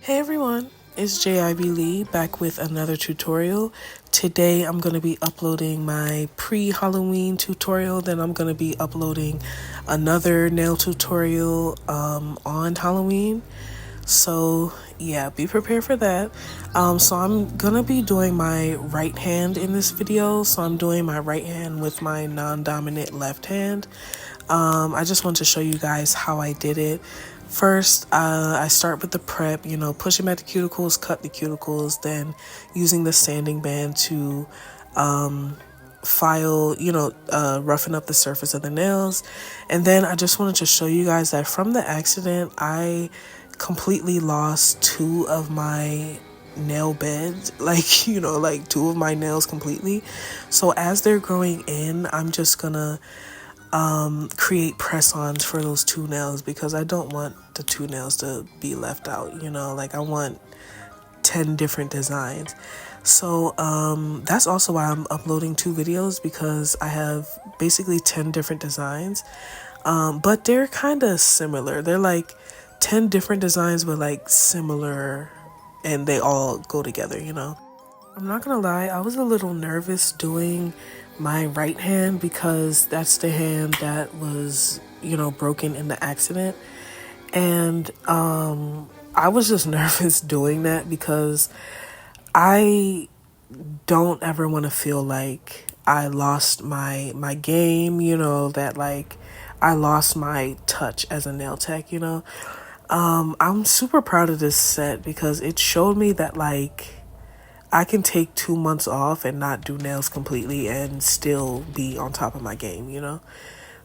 Hey everyone, it's JIB Lee back with another tutorial. Today I'm going to be uploading my pre-Halloween tutorial, then I'm going to be uploading another nail tutorial on Halloween. So yeah, be prepared for that. So I'm going to be doing my right hand in this video. So I'm doing my right hand with my non-dominant left hand. I just want to show you guys how I did it. First, I start with the prep, push them at the cuticles, cut the cuticles, then using the sanding band to file, roughen up the surface of the nails. And then I just wanted to show you guys that from the accident, I completely lost two of my nail beds, like two of my nails completely. So as they're growing in, I'm just gonna create press-ons for those two nails because I don't want the two nails to be left out, I want 10 different designs. So that's also why I'm uploading two videos, because I have basically 10 different designs, but they're kind of similar. They're like 10 different designs but like similar, and they all go together. I'm not gonna lie, I was a little nervous doing my right hand because that's the hand that was, broken in the accident. And I was just nervous doing that because I don't ever want to feel like I lost my game, that like I lost my touch as a nail tech, I'm super proud of this set because it showed me that like I can take 2 months off and not do nails completely and still be on top of my game,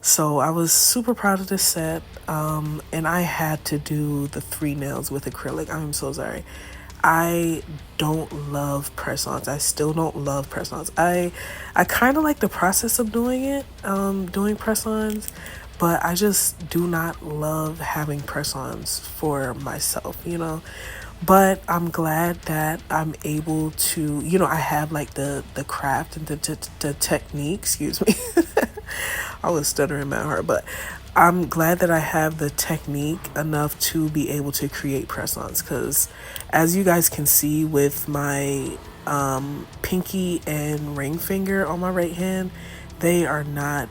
So I was super proud of this set, and I had to do the 3 nails with acrylic. I'm so sorry. I don't love press-ons. I still don't love press-ons. I kind of like the process of doing it, doing press-ons, but I just do not love having press-ons for myself, But I'm glad that I'm able to, I have like the craft and the technique, excuse me. I was stuttering my heart, but I'm glad that I have the technique enough to be able to create press-ons, because as you guys can see with my pinky and ring finger on my right hand, they are not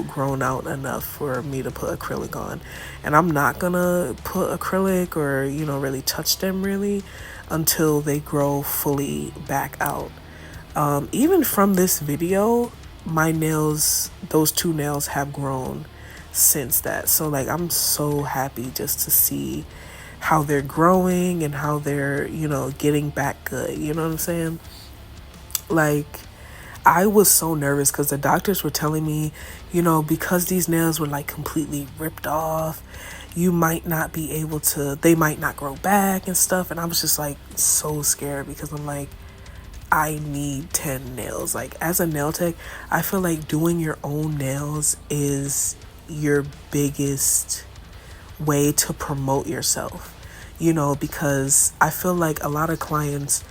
grown out enough for me to put acrylic on. And I'm not gonna put acrylic or, really touch them really until they grow fully back out. Even from this video, my nails, those 2 nails have grown since that. So like, I'm so happy just to see how they're growing and how they're, getting back good. You know what I'm saying? Like, I was so nervous because the doctors were telling me, because these nails were like completely ripped off, you might not be able to, they might not grow back and stuff. And I was just like so scared because I'm like, I need 10 nails. Like, as a nail tech, I feel like doing your own nails is your biggest way to promote yourself, because I feel like a lot of clients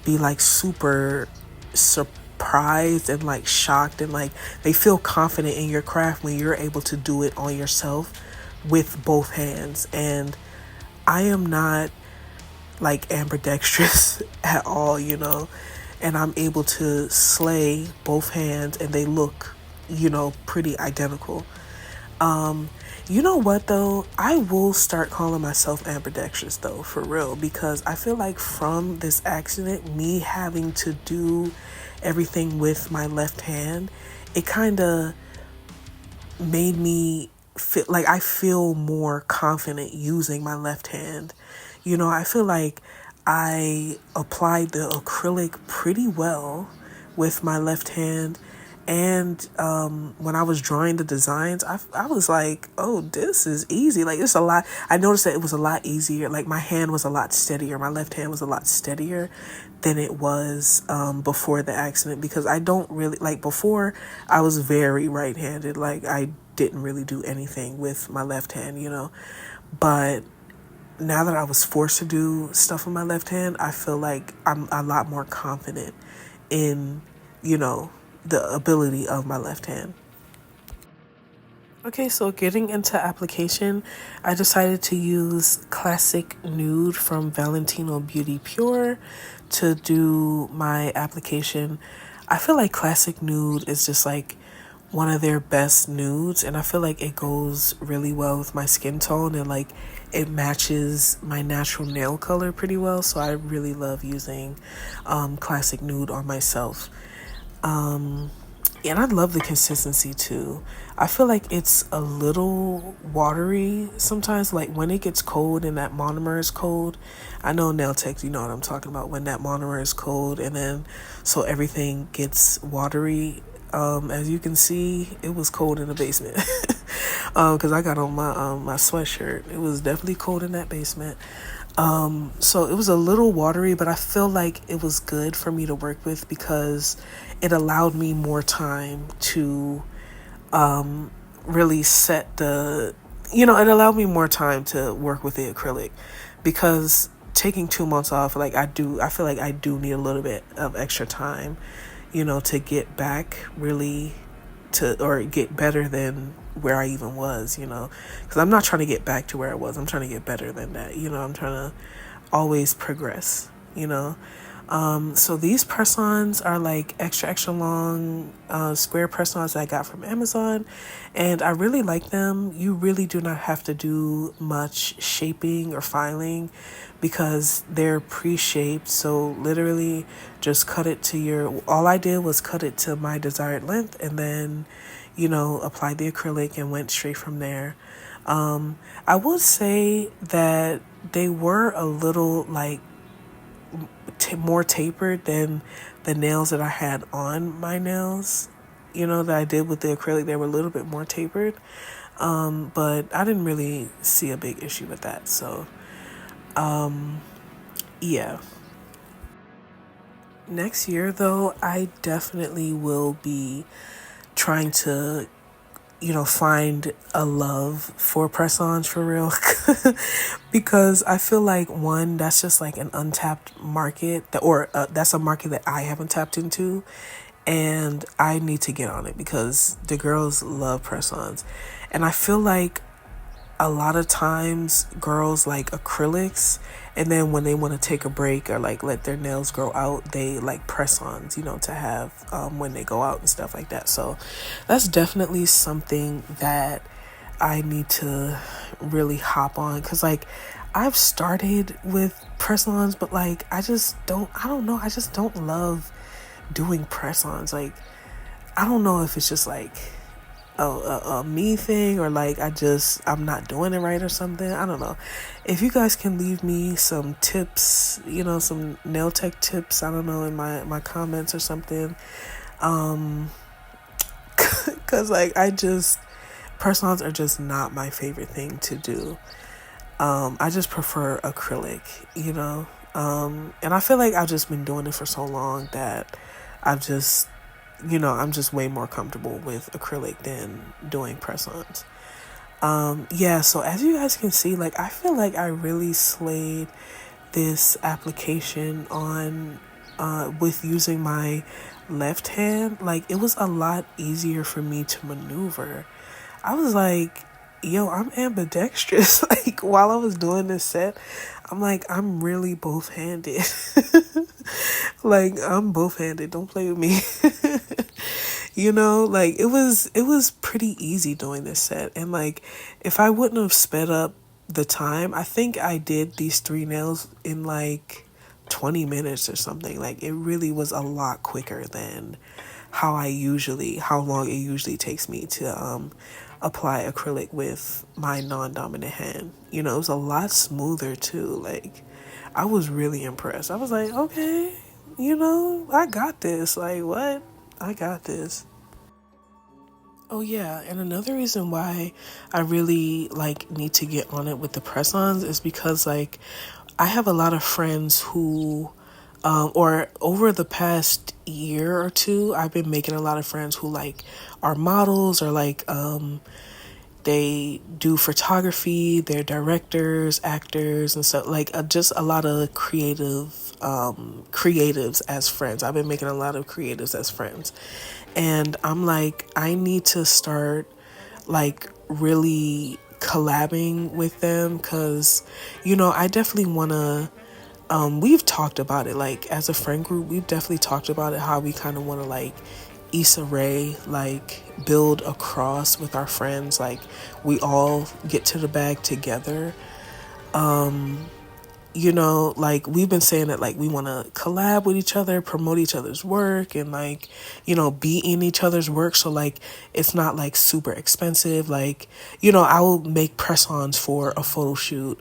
be like super surprised and like shocked, and like they feel confident in your craft when you're able to do it on yourself with both hands. And I am not like ambidextrous at all, and I'm able to slay both hands and they look, pretty identical. You know what though? I will start calling myself ambidextrous though, for real, because I feel like from this accident, me having to do everything with my left hand, it kind of made me feel like I feel more confident using my left hand. I feel like I applied the acrylic pretty well with my left hand. And when I was drawing the designs, I was like, oh, this is easy. Like, it's a lot. I noticed that it was a lot easier. Like, my hand was a lot steadier. My left hand was a lot steadier than it was before the accident, because I don't really, like, before I was very right-handed. Like, I didn't really do anything with my left hand, But now that I was forced to do stuff with my left hand, I feel like I'm a lot more confident in, the ability of my left hand. Okay, so getting into application, I decided to use Classic Nude from Valentino Beauty Pure to do my application. I feel like Classic Nude is just like one of their best nudes, and I feel like it goes really well with my skin tone, and like it matches my natural nail color pretty well. So I really love using Classic Nude on myself. And I love the consistency too. I feel like it's a little watery sometimes, like when it gets cold and that monomer is cold. I know nail techs, you know what I'm talking about, when that monomer is cold and then so everything gets watery. As you can see, it was cold in the basement. Because I got on my sweatshirt. It was definitely cold in that basement. So it was a little watery, but I feel like it was good for me to work with because it allowed me more time to really set it allowed me more time to work with the acrylic, because taking 2 months off, like I feel like I do need a little bit of extra time, to get back really or get better than where I even was, because I'm not trying to get back to where I was. I'm trying to get better than that. I'm trying to always progress, So these press-ons are like extra, extra long square press-ons that I got from Amazon, and I really like them. You really do not have to do much shaping or filing because they're pre-shaped. So literally just cut it to all I did was cut it to my desired length, and then, applied the acrylic and went straight from there. I would say that they were a little like more tapered than the nails that I had on my nails, that I did with the acrylic. They were a little bit more tapered, but I didn't really see a big issue with that. So, yeah. Next year, though, I definitely will be trying to find a love for press-ons for real. Because I feel like, one, that's just like an untapped market that's a market that I haven't tapped into, and I need to get on it because the girls love press-ons. And I feel like a lot of times girls like acrylics, and then when they want to take a break or like let their nails grow out, they like press-ons, to have when they go out and stuff like that. So that's definitely something that I need to really hop on, because like I've started with press-ons, but like I don't know, I just don't love doing press-ons. Like I don't know if it's just like a me thing, or like I'm not doing it right or something. I don't know. If you guys can leave me some tips, some nail tech tips, I don't know, in my comments or something. Cause like press-ons are just not my favorite thing to do. I just prefer acrylic, and I feel like I've just been doing it for so long that I'm just way more comfortable with acrylic than doing press-ons. Yeah, so as you guys can see, like I feel like I really slayed this application on with using my left hand. Like it was a lot easier for me to maneuver. I was like, yo, I'm ambidextrous. Like while I was doing this set, I'm like, I'm really both-handed. Like I'm both-handed. Don't play with me. Like it was pretty easy doing this set. And like if I wouldn't have sped up the time, I think I did these 3 nails in like 20 minutes or something. Like it really was a lot quicker than how long it usually takes me to apply acrylic with my non-dominant hand. It was a lot smoother too. Like I was really impressed. I was like, okay, I got this. Like what? I got this. Oh yeah, and another reason why I really like need to get on it with the press-ons is because like I have a lot of friends who or over the past year or two, I've been making a lot of friends who like are models, or like they do photography, they're directors, actors, and stuff, like just a lot of creatives as friends. I've been making a lot of creatives as friends, and I'm like, I need to start like really collabing with them, because I definitely want to, we've talked about it, like as a friend group, we've definitely talked about it, how we kind of want to like Issa Rae, like build a cross with our friends, like we all get to the bag together. Like we've been saying that like we want to collab with each other, promote each other's work, and like, be in each other's work. So like it's not like super expensive. Like, I will make press-ons for a photo shoot,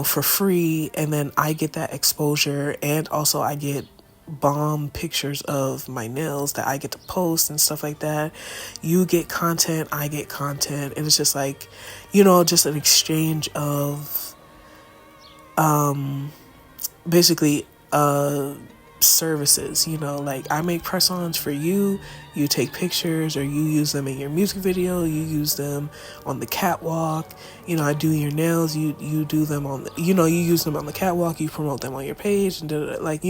for free, and then I get that exposure, and also I get bomb pictures of my nails that I get to post and stuff like that. You get content, I get content, and it's just like, just an exchange of basically services. Like I make press-ons for you, you take pictures, or you use them in your music video, you use them on the catwalk. I do your nails, you do them on the, you use them on the catwalk, you promote them on your page, and like,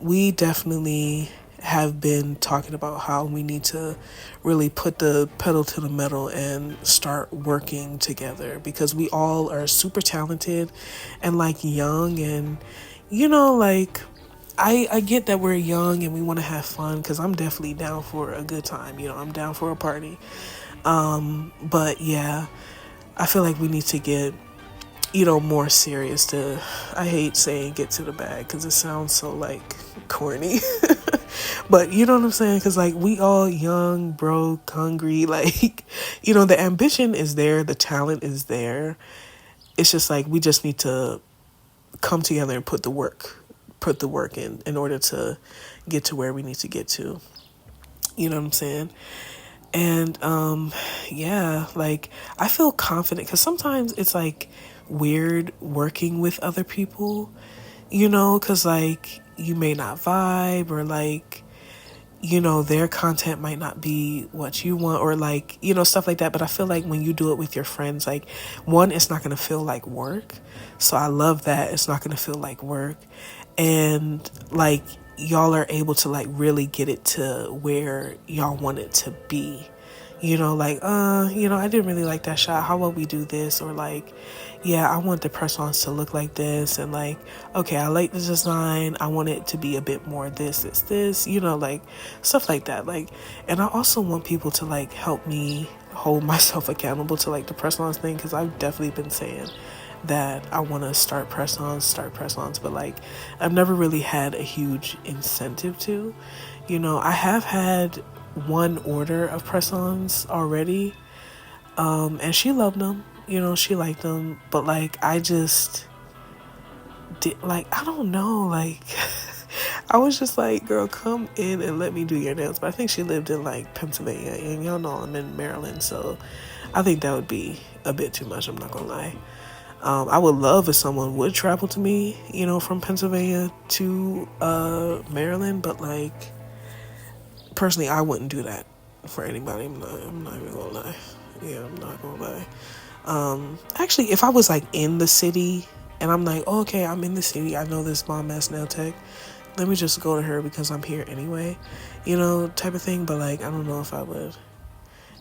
we definitely have been talking about how we need to really put the pedal to the metal and start working together, because we all are super talented and like young, and like I get that we're young and we want to have fun, because I'm definitely down for a good time. I'm down for a party. But yeah, I feel like we need to get more serious. To, I hate saying get to the bag because it sounds so like corny. But you know what I'm saying? Because like we all young, broke, hungry, like, the ambition is there, the talent is there. It's just like we just need to come together and put the work in order to get to where we need to get to. You know what I'm saying? And yeah, like I feel confident, because sometimes it's like weird working with other people, because like you may not vibe, or like, their content might not be what you want, or like, stuff like that. But I feel like when you do it with your friends, like, one, it's not going to feel like work. So I love that it's not going to feel like work. And like, y'all are able to like really get it to where y'all want it to be. Like, I didn't really like that shot. How about we do this? Or like, yeah, I want the press-ons to look like this. And like, okay, I like the design. I want it to be a bit more this, like stuff like that. Like, and I also want people to like help me hold myself accountable to like the press-ons thing. Cause I've definitely been saying that I want to start press-ons, but like I've never really had a huge incentive to. I have had one order of press-ons already, and she loved them. She liked them, but like I just did, like, I don't know, like I was just like, girl, come in and let me do your nails. But I think she lived in like Pennsylvania, and y'all know I'm in Maryland, so I think that would be a bit too much, I'm not gonna lie. I would love if someone would travel to me, from Pennsylvania to Maryland, but like personally, I wouldn't do that for anybody. I'm not even gonna lie. Yeah, I'm not gonna lie. Actually, if I was like in the city and I'm like, oh, okay, I'm in the city, I know this bomb ass nail tech, let me just go to her because I'm here anyway, type of thing. But like, I don't know if I would.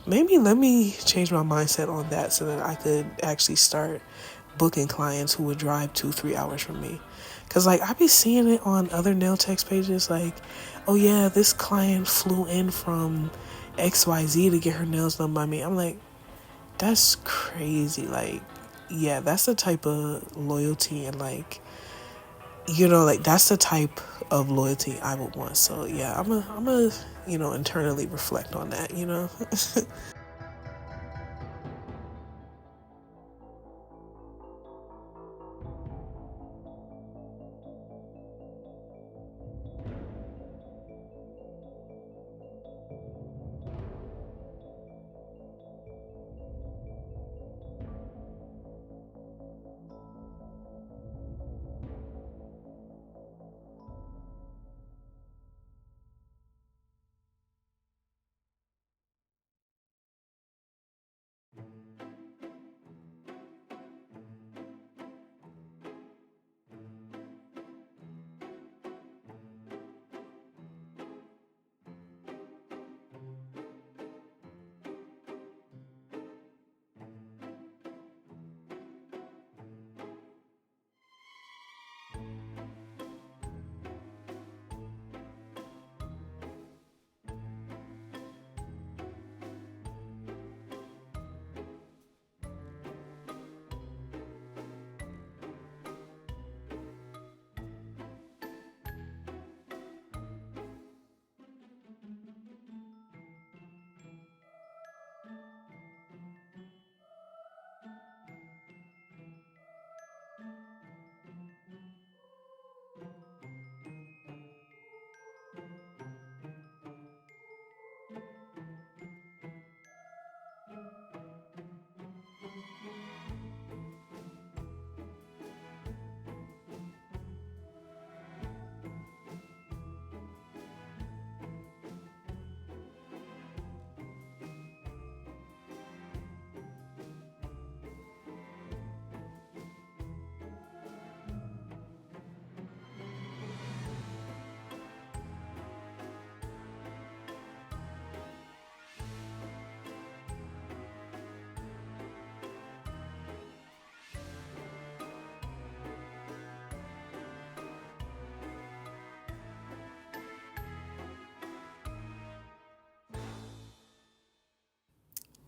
Maybe let me change my mindset on that so that I could actually start booking clients who would drive 2-3 hours from me. Cause like I be seeing it on other nail tech pages, like, oh yeah, this client flew in from XYZ to get her nails done by me. I'm like, that's crazy. Like, yeah, that's the type of loyalty, and like, like that's the type of loyalty I would want. So yeah, I'm a internally reflect on that.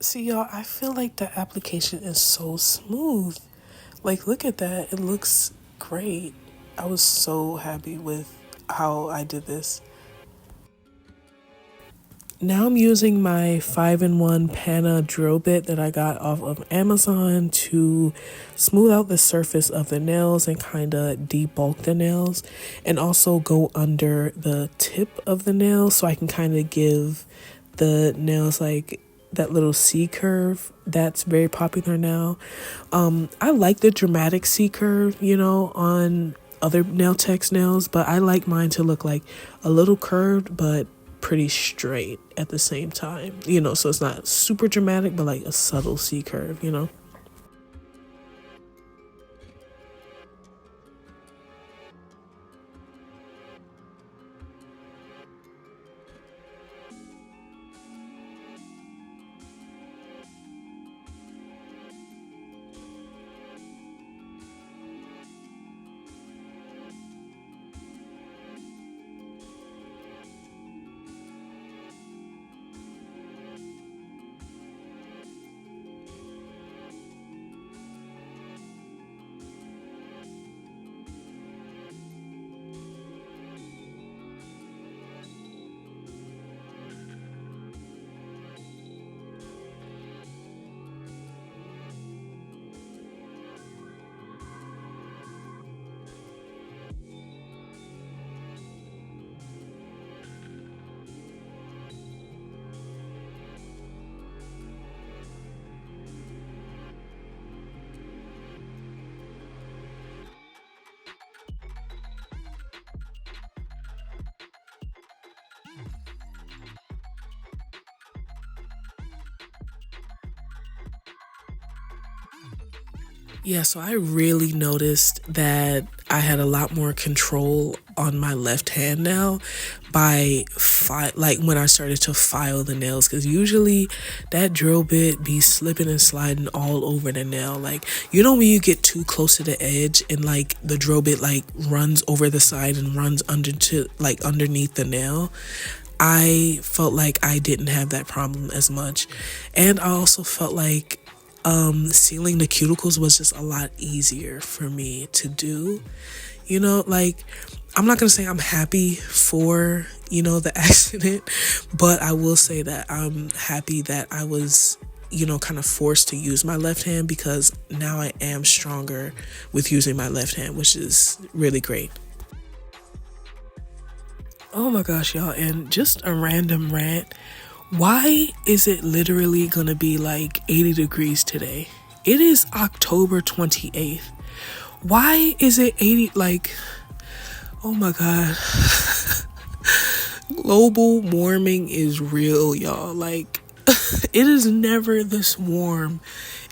See, y'all, I feel like the application is so smooth. Like, look at that. It looks great. I was so happy with how I did this. Now I'm using my 5-in-1 Pana drill bit that I got off of Amazon to smooth out the surface of the nails and kind of debulk the nails, and also go under the tip of the nail so I can kind of give the nails like that little C curve that's very popular now. I like the dramatic C curve, on other nail techs nails, but I like mine to look like a little curved but pretty straight at the same time, so it's not super dramatic, but like a subtle C curve. Yeah, so I really noticed that I had a lot more control on my left hand now like when I started to file the nails, because usually that drill bit be slipping and sliding all over the nail. Like, when you get too close to the edge and like the drill bit like runs over the side and runs underneath the nail. I felt like I didn't have that problem as much, and I also felt like sealing the cuticles was just a lot easier for me to do. Like, I'm not gonna say I'm happy for the accident, but I will say that I'm happy that I was kind of forced to use my left hand, because now I am stronger with using my left hand, which is really great. Oh my gosh, y'all, and just a random rant. Why is it literally gonna be like 80 degrees today? It is October 28th. Why is it 80? Like, oh my God. Global warming is real, y'all. Like, it is never this warm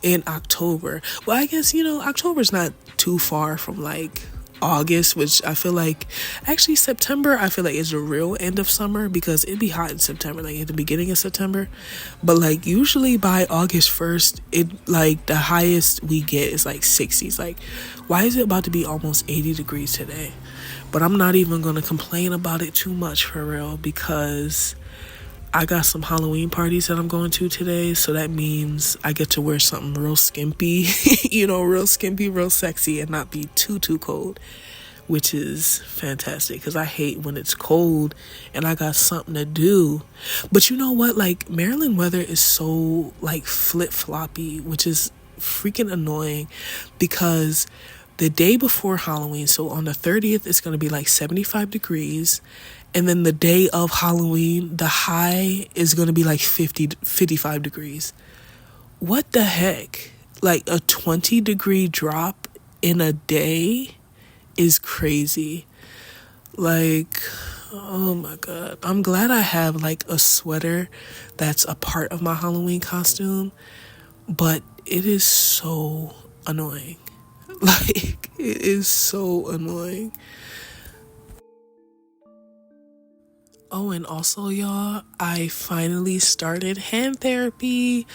in October. Well, I guess, October's not too far from like August, which I feel like, actually September, I feel like is the real end of summer, because it'd be hot in September, like at the beginning of September. But like usually by August 1st, it like the highest we get is like 60s. Like, why is it about to be almost 80 degrees today? But I'm not even gonna complain about it too much, for real, because I got some Halloween parties that I'm going to today, so that means I get to wear something real skimpy, real skimpy, real sexy, and not be too cold, which is fantastic, because I hate when it's cold and I got something to do. But you know what? Like, Maryland weather is so like flip-floppy, which is freaking annoying, because the day before Halloween, so on the 30th, it's going to be like 75 degrees. And then the day of Halloween, the high is going to be like 55 degrees. What the heck? Like, a 20-degree drop in a day is crazy. Like, oh my God. I'm glad I have like a sweater that's a part of my Halloween costume, but it is so annoying. Like, it is so annoying. Oh, and also, y'all, I finally started hand therapy.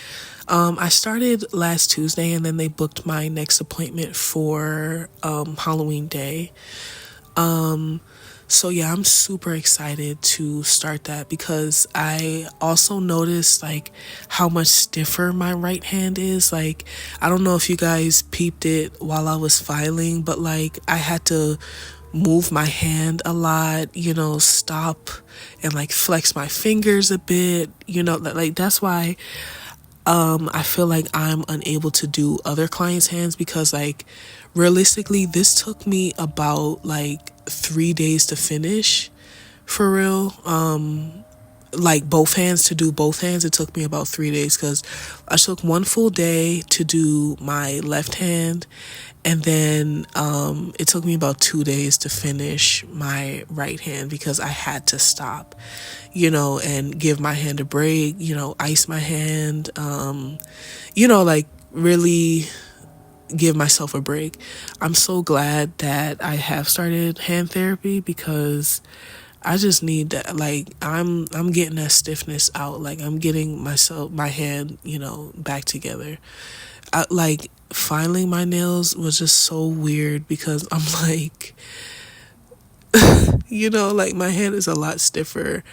I started last Tuesday, and then they booked my next appointment for Halloween day. So yeah, I'm super excited to start that because I also noticed like how much stiffer my right hand is. Like, I don't know if you guys peeped it while I was filing, but like I had to move my hand a lot, you know, stop and like flex my fingers a bit, you know, like that's why I feel like I'm unable to do other clients' hands because like realistically this took me about like 3 days to finish for real. Like both hands, to do both hands, it took me about 3 days because I took one full day to do my left hand, and then it took me about 2 days to finish my right hand because I had to stop, you know, and give my hand a break, you know, ice my hand, you know, like really give myself a break. I'm so glad that I have started hand therapy because I just need that. Like I'm getting that stiffness out. Like I'm getting my hand, you know, back together. Like filing my nails was just so weird because I'm like, you know, like my hand is a lot stiffer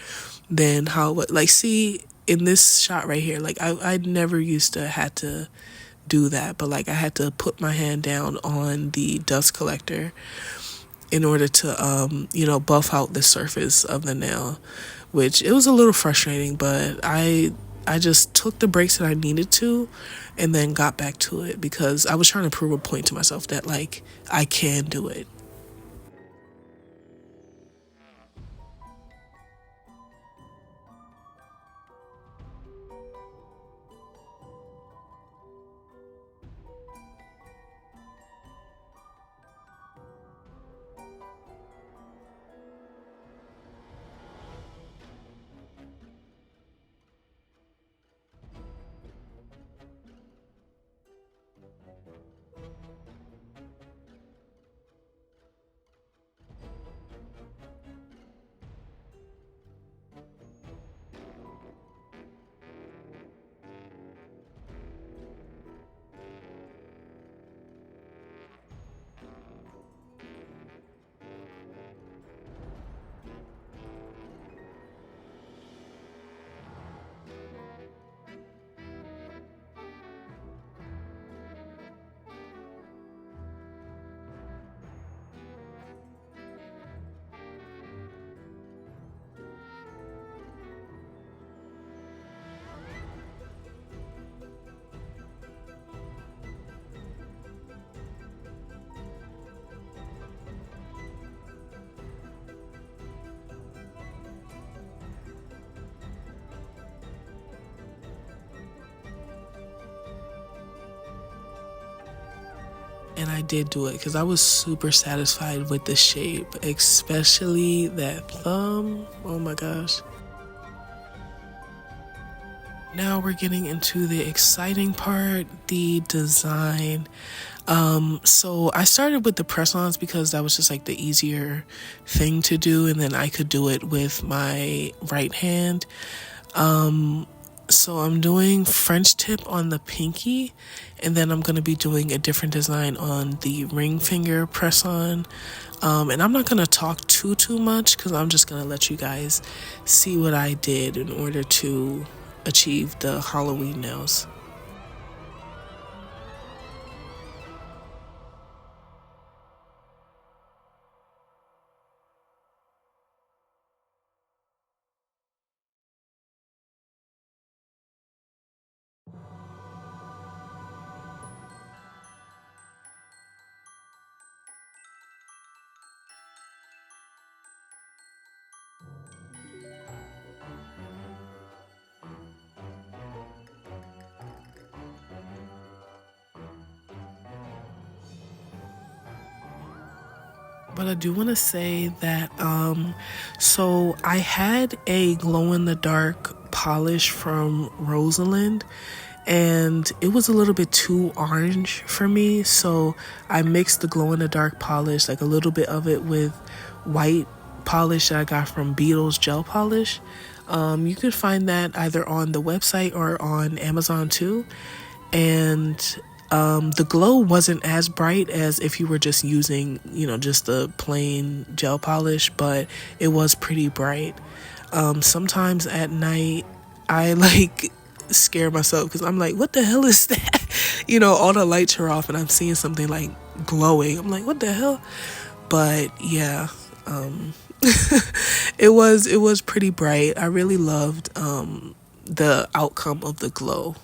than how, like, see in this shot right here, like I never used to had to do that, but like I had to put my hand down on the dust collector in order to you know, buff out the surface of the nail, which it was a little frustrating, but I just took the breaks that I needed to and then got back to it because I was trying to prove a point to myself that like I can do it. And I did do it because I was super satisfied with the shape, especially that thumb. Oh my gosh. Now we're getting into the exciting part, the design. So I started with the press-ons because that was just like the easier thing to do, and then I could do it with my right hand. So I'm doing French tip on the pinky, and then I'm going to be doing a different design on the ring finger press on. And I'm not going to talk too much because I'm just going to let you guys see what I did in order to achieve the Halloween nails. But I do want to say that so I had a glow in the dark polish from Rosalind, and it was a little bit too orange for me, so I mixed the glow in the dark polish, like a little bit of it, with white polish that I got from Beetles gel polish. You could find that either on the website or on Amazon too. And The glow wasn't as bright as if you were just using, you know, just the plain gel polish, but it was pretty bright. Sometimes at night, I like scare myself because I'm like, what the hell is that? You know, all the lights are off and I'm seeing something like glowing. I'm like, what the hell? But yeah, it was pretty bright. I really loved the outcome of the glow.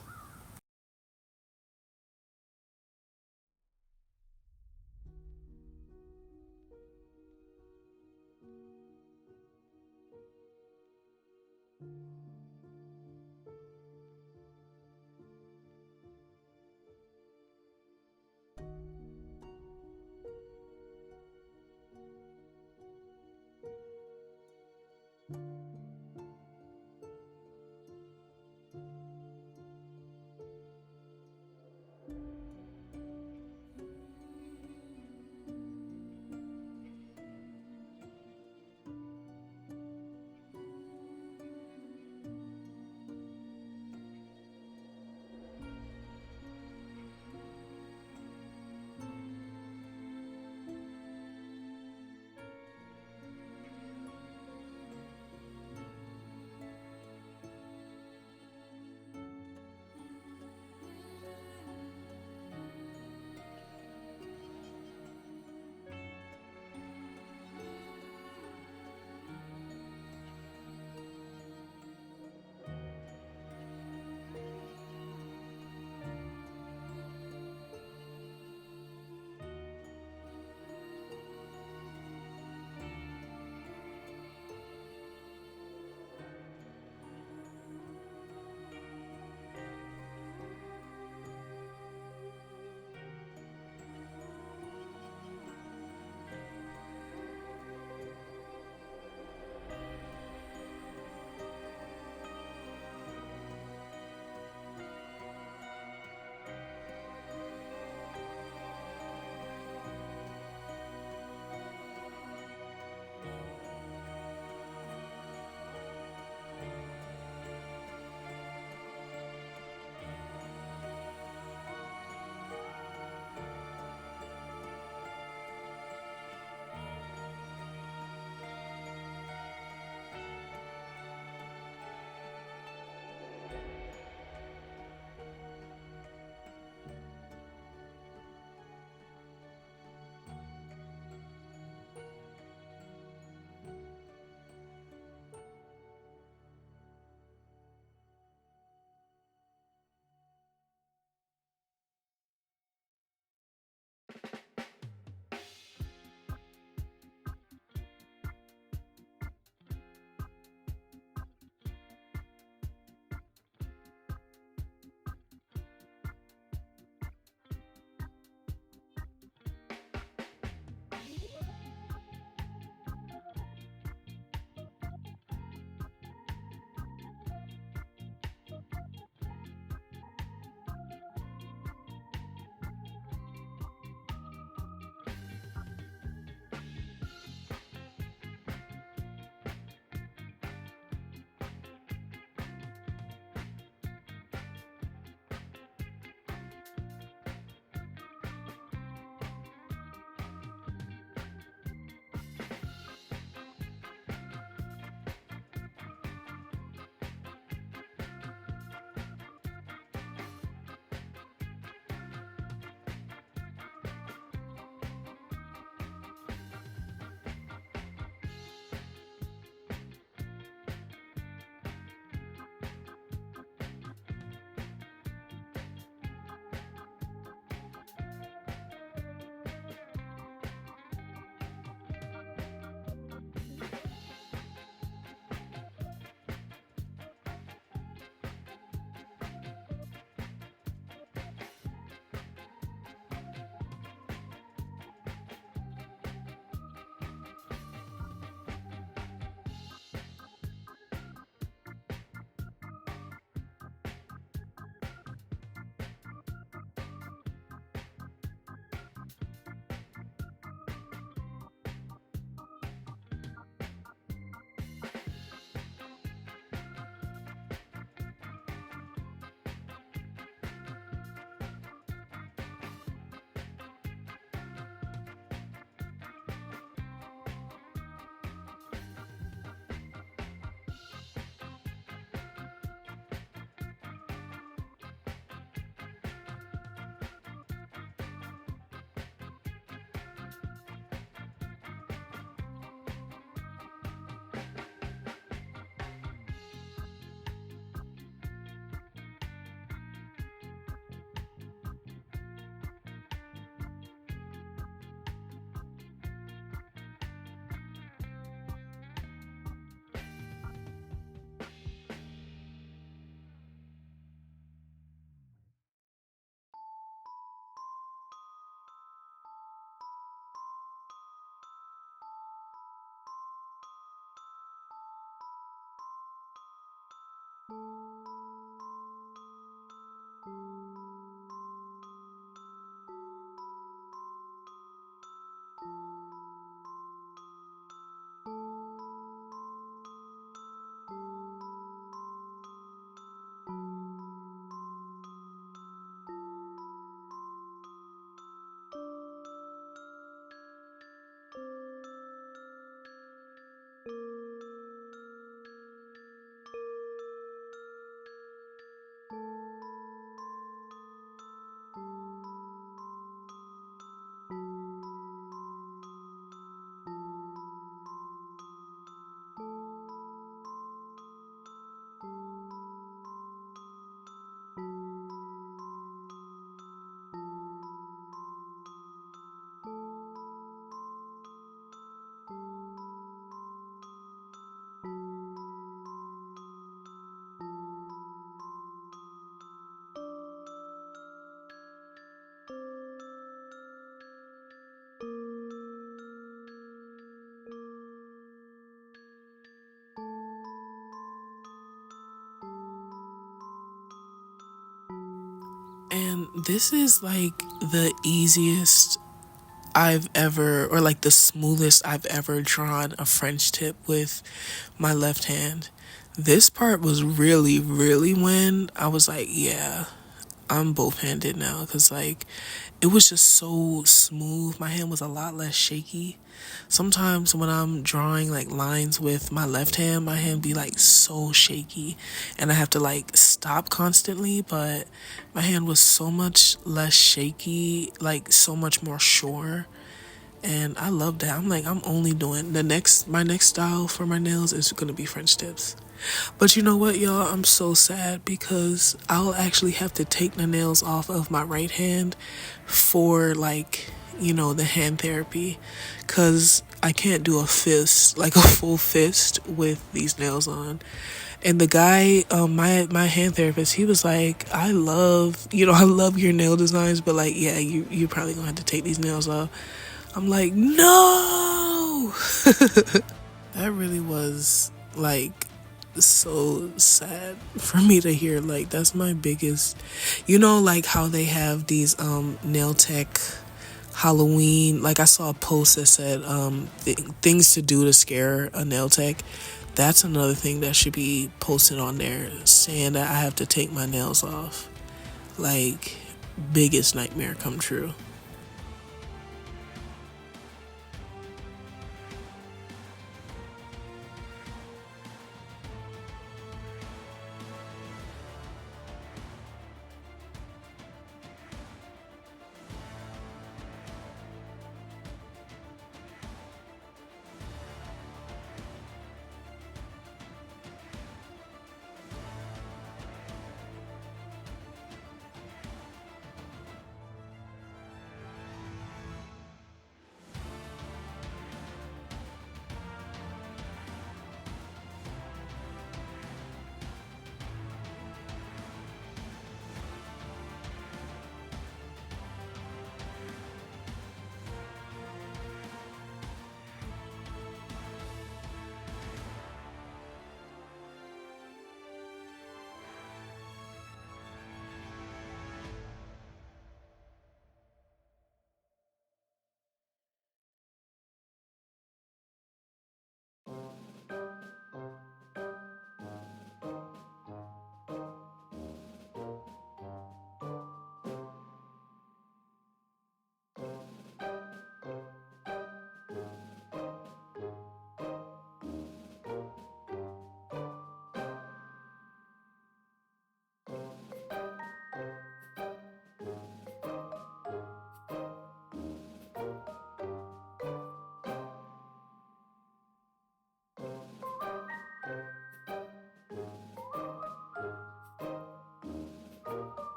And this is like the easiest I've ever, or like the smoothest I've ever drawn a French tip with my left hand. This part was really, really when I was like, yeah, I'm both handed now, because like it was just so smooth. My hand was a lot less shaky. Sometimes when I'm drawing like lines with my left hand, my hand be like so shaky and I have to like stop constantly, but my hand was so much less shaky, like so much more sure. And I love that. I'm like, I'm only doing my next style for my nails is gonna be French tips. But you know what, y'all? I'm so sad because I'll actually have to take the nails off of my right hand for like, the hand therapy, because I can't do a fist, like a full fist with these nails on. And the guy, my hand therapist, he was like, I love your nail designs, but like, yeah, you probably gonna have to take these nails off. I'm like, no. That really was like so sad for me to hear. Like, that's my biggest, like how they have these nail tech Halloween, like I saw a post that said things to do to scare a nail tech. That's another thing that should be posted on there, saying that I have to take my nails off. Like, biggest nightmare come true.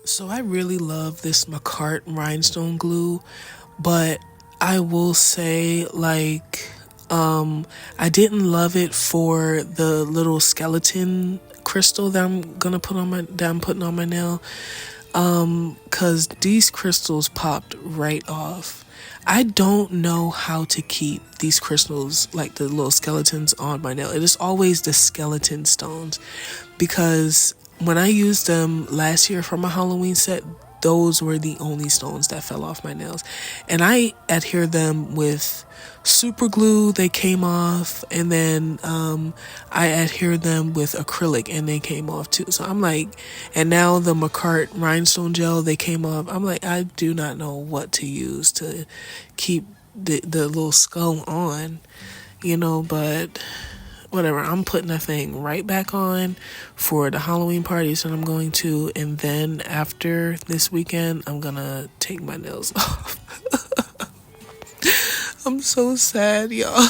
So I really love this Macart rhinestone glue, but I will say, like, I didn't love it for the little skeleton crystal that I'm putting on my nail. because these crystals popped right off. I don't know how to keep these crystals, like the little skeletons, on my nail. It is always the skeleton stones, because when I used them last year for my Halloween set, those were the only stones that fell off my nails. And I adhered them with super glue, they came off, and then I adhered them with acrylic and they came off too. So I'm like, and now the McCart rhinestone gel, they came off. I'm like, I do not know what to use to keep the little skull on, but whatever. I'm putting that thing right back on for the Halloween parties that I'm going to, and then after this weekend, I'm gonna take my nails off. I'm so sad, y'all.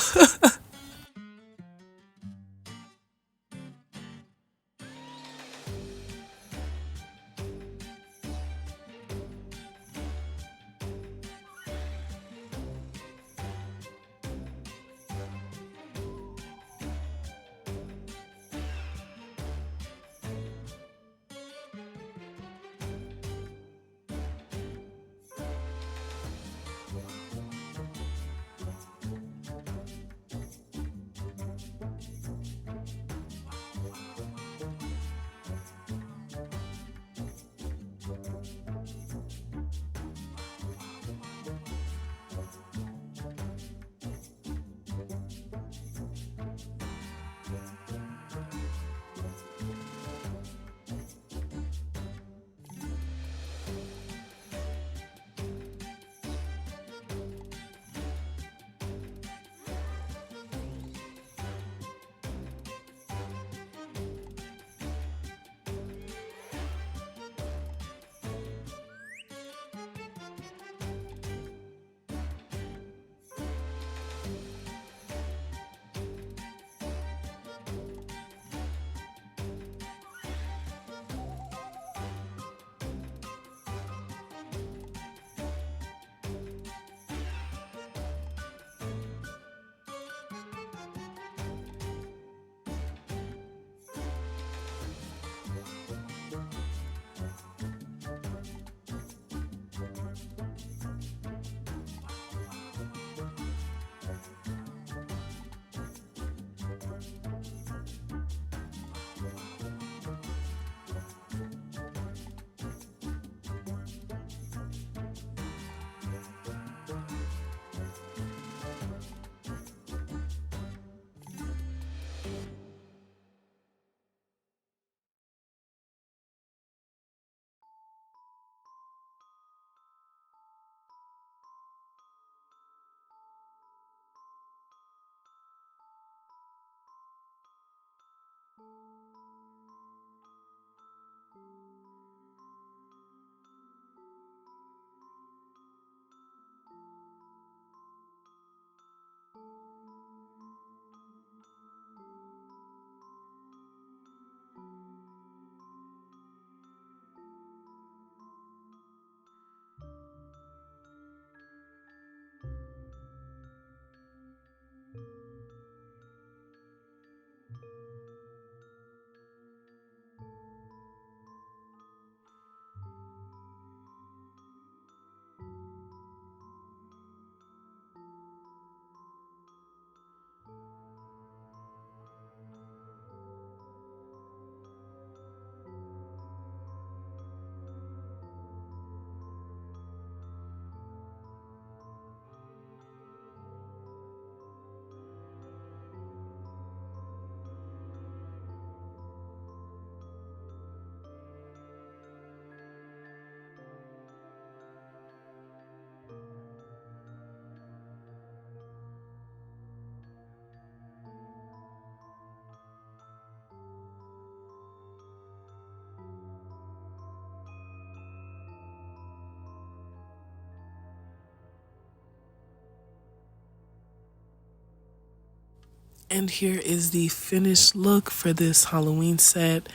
And here is the finished look for this Halloween set.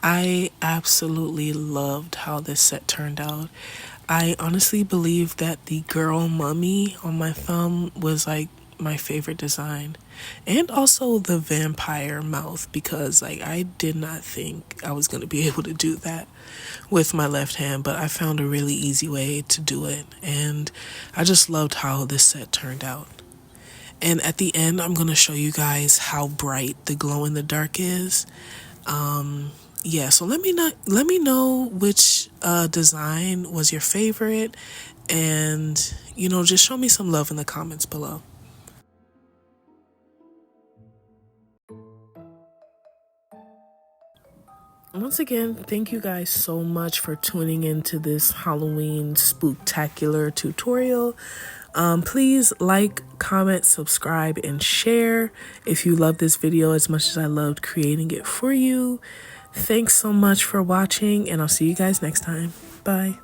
I absolutely loved how this set turned out. I honestly believe that the girl mummy on my thumb was like my favorite design. And also the vampire mouth, because like I did not think I was going to be able to do that with my left hand, but I found a really easy way to do it, and I just loved how this set turned out. And at the end, I'm going to show you guys how bright the glow in the dark is. Yeah, so let me know which design was your favorite, and you know, just show me some love in the comments below. Once again, thank you guys so much for tuning into this Halloween spooktacular tutorial. Please like, comment, subscribe, and share if you love this video as much as I loved creating it for you. Thanks so much for watching, and I'll see you guys next time. Bye.